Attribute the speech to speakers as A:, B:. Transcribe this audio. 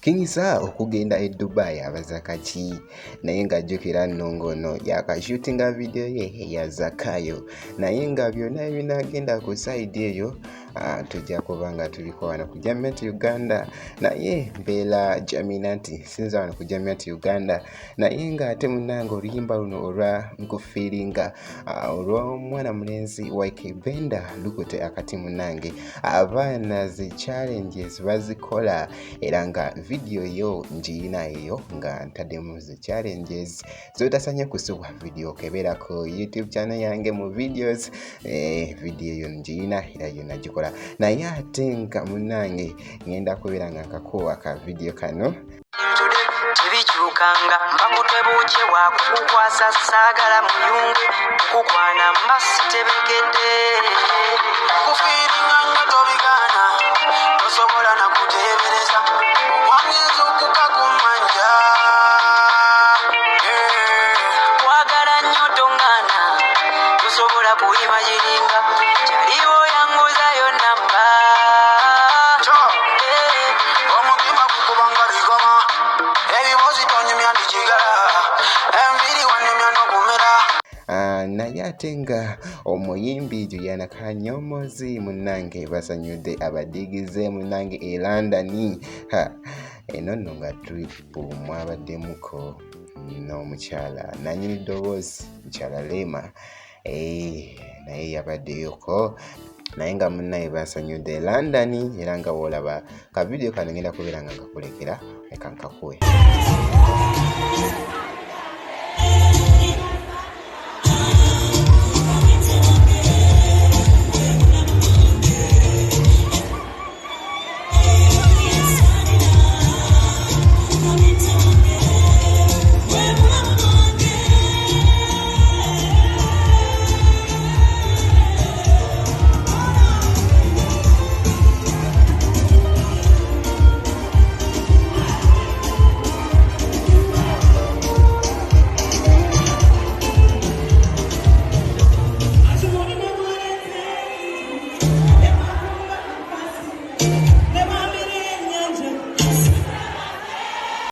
A: kingsaha okugenda e Dubai abaza kaki naye ng'ajjukira nno ng'ono yakashootinga video ye eya zakayo naye nga byonna ebinagenda ku side eyo tujja kuba nga tuliko wano ku Government Uganda naye mbeera jamina nti sinza wano ku Government Uganda naye ng'ate munnange oluyimba luno olwa nkufiiringa olw'omwana mulenzi wa ykeebenda lukute akati munnange abaana zi challenges bazikola era nga video yo njina eyo nga ntaddemu zi challenges zotasanye kusubwa video kebera ku YouTube channel yange mu videos video yo njina era yo najikola naye ate nga munnange ngenda kubeera nga nkakuwa ka video kano
B: Chibichukanga mbakutebuche wakukwasa sagala muyungu kukwana mbasitebekede kufiringa ngatobigana tosobola na kutebereza wangezo kukakumanja kwagala nyoto ngana tosobola kuimajininga chaliwo yanguza yo namba omugima kukubanga bigoma
A: naye ate nga omuyimbi Juliana Kanyomonzi munnange basanyudde abadigize munnange e London eno nno nga tripu mwabaddemuko n'omukyala nanyini ddoboozi mukyala Rema naye yabaddeyoko naye nga munnaye basanyudde e London era nga woolaba ka video kano ngenda kubeera nga nkakulekera eka nkakuwe.